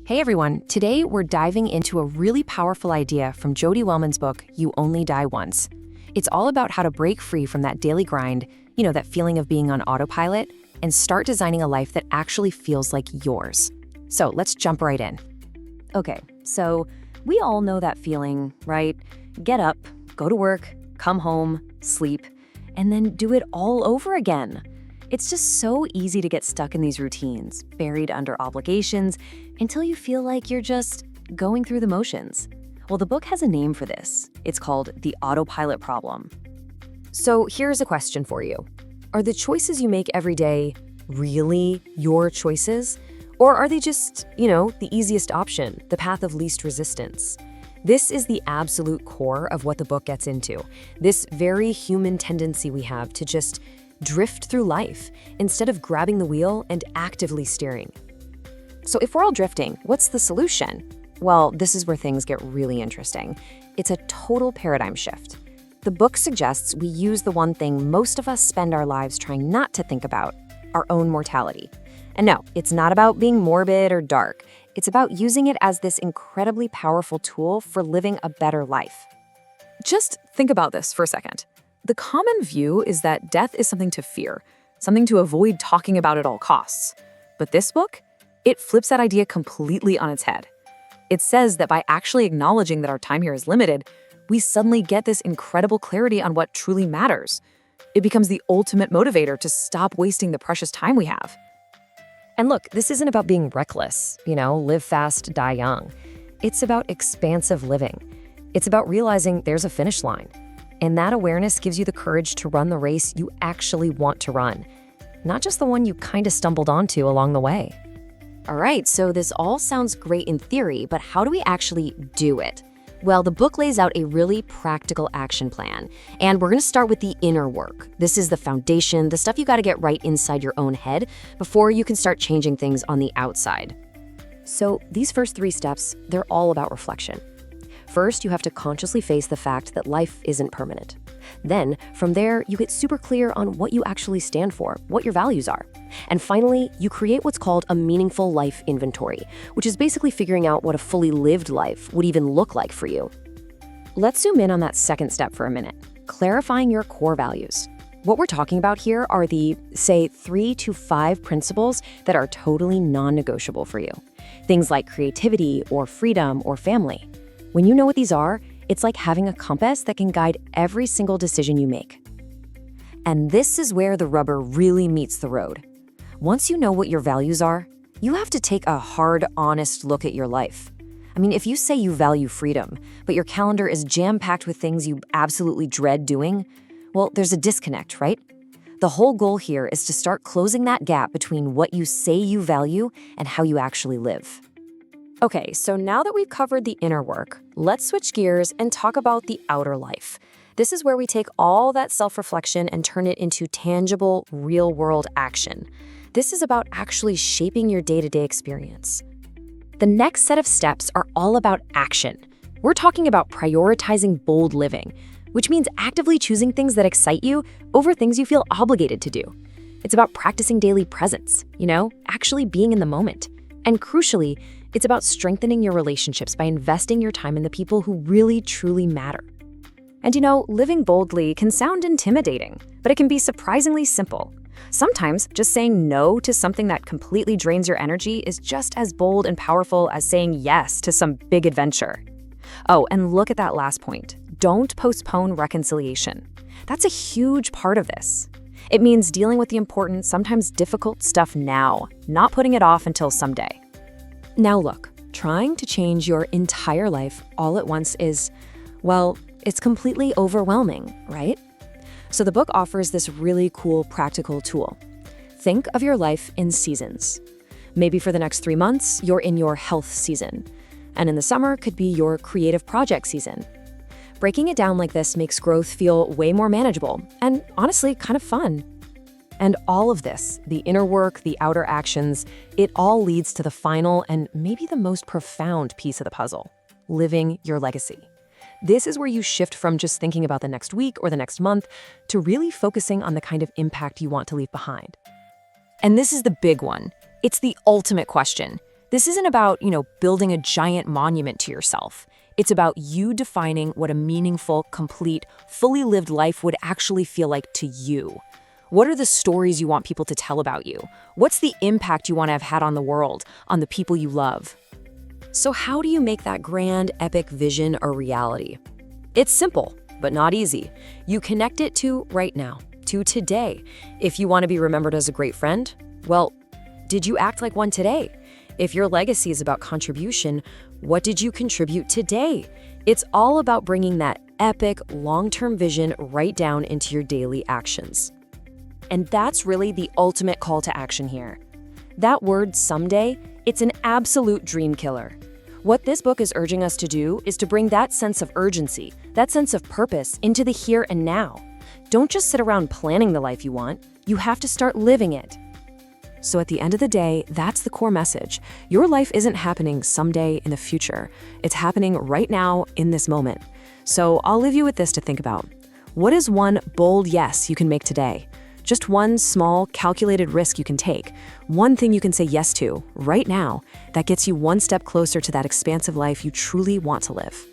Hey everyone, today we're diving into a really powerful idea from Jodi Wellman's book, You Only Die Once. It's all about how to break free from that daily grind, that feeling of being on autopilot, and start designing a life that actually feels like yours. So let's jump right in. Okay, so we all know that feeling, right? Get up, go to work, come home, sleep, and then do it all over again. It's just so easy to get stuck in these routines, buried under obligations, until you feel like you're just going through the motions. Well, the book has a name for this. It's called the autopilot problem. So here's a question for you. Are the choices you make every day really your choices? Or are they just, the easiest option, the path of least resistance? This is the absolute core of what the book gets into. This very human tendency we have to just drift through life instead of grabbing the wheel and actively steering. So if we're all drifting, what's the solution? Well, this is where things get really interesting. It's a total paradigm shift. The book suggests we use the one thing most of us spend our lives trying not to think about, our own mortality. And no, it's not about being morbid or dark. It's about using it as this incredibly powerful tool for living a better life. Just think about this for a second. The common view is that death is something to fear, something to avoid talking about at all costs. But this book, it flips that idea completely on its head. It says that by actually acknowledging that our time here is limited, we suddenly get this incredible clarity on what truly matters. It becomes the ultimate motivator to stop wasting the precious time we have. And look, this isn't about being reckless, live fast, die young. It's about expansive living. It's about realizing there's a finish line. And that awareness gives you the courage to run the race you actually want to run, not just the one you kind of stumbled onto along the way. All right, so this all sounds great in theory, but how do we actually do it? Well, the book lays out a really practical action plan, and we're going to start with the inner work. This is the foundation, the stuff you got to get right inside your own head before you can start changing things on the outside. So these first 3 steps, they're all about reflection. First, you have to consciously face the fact that life isn't permanent. Then, from there, you get super clear on what you actually stand for, what your values are. And finally, you create what's called a meaningful life inventory, which is basically figuring out what a fully lived life would even look like for you. Let's zoom in on that second step for a minute, clarifying your core values. What we're talking about here are the, say, 3 to 5 principles that are totally non-negotiable for you. Things like creativity or freedom or family. When you know what these are, it's like having a compass that can guide every single decision you make. And this is where the rubber really meets the road. Once you know what your values are, you have to take a hard, honest look at your life. If you say you value freedom, but your calendar is jam-packed with things you absolutely dread doing, well, there's a disconnect, right? The whole goal here is to start closing that gap between what you say you value and how you actually live. Okay, so now that we've covered the inner work, let's switch gears and talk about the outer life. This is where we take all that self-reflection and turn it into tangible, real-world action. This is about actually shaping your day-to-day experience. The next set of steps are all about action. We're talking about prioritizing bold living, which means actively choosing things that excite you over things you feel obligated to do. It's about practicing daily presence, actually being in the moment. And crucially, it's about strengthening your relationships by investing your time in the people who really, truly matter. And living boldly can sound intimidating, but it can be surprisingly simple. Sometimes just saying no to something that completely drains your energy is just as bold and powerful as saying yes to some big adventure. Oh, and look at that last point. Don't postpone reconciliation. That's a huge part of this. It means dealing with the important, sometimes difficult stuff now, not putting it off until someday. Now look, trying to change your entire life all at once is, well, it's completely overwhelming, right? So the book offers this really cool practical tool. Think of your life in seasons. Maybe for the next 3 months, you're in your health season. And in the summer could be your creative project season. Breaking it down like this makes growth feel way more manageable and honestly kind of fun. And all of this, the inner work, the outer actions, it all leads to the final and maybe the most profound piece of the puzzle, living your legacy. This is where you shift from just thinking about the next week or the next month to really focusing on the kind of impact you want to leave behind. And this is the big one. It's the ultimate question. This isn't about, building a giant monument to yourself. It's about you defining what a meaningful, complete, fully lived life would actually feel like to you. What are the stories you want people to tell about you? What's the impact you want to have had on the world, on the people you love? So how do you make that grand, epic vision a reality? It's simple, but not easy. You connect it to right now, to today. If you want to be remembered as a great friend, well, did you act like one today? If your legacy is about contribution, what did you contribute today? It's all about bringing that epic, long-term vision right down into your daily actions. And that's really the ultimate call to action here. That word someday, it's an absolute dream killer. What this book is urging us to do is to bring that sense of urgency, that sense of purpose into the here and now. Don't just sit around planning the life you want. You have to start living it. So at the end of the day, that's the core message. Your life isn't happening someday in the future. It's happening right now in this moment. So I'll leave you with this to think about. What is one bold yes you can make today? Just one small, calculated risk you can take. One thing you can say yes to right now that gets you one step closer to that expansive life you truly want to live.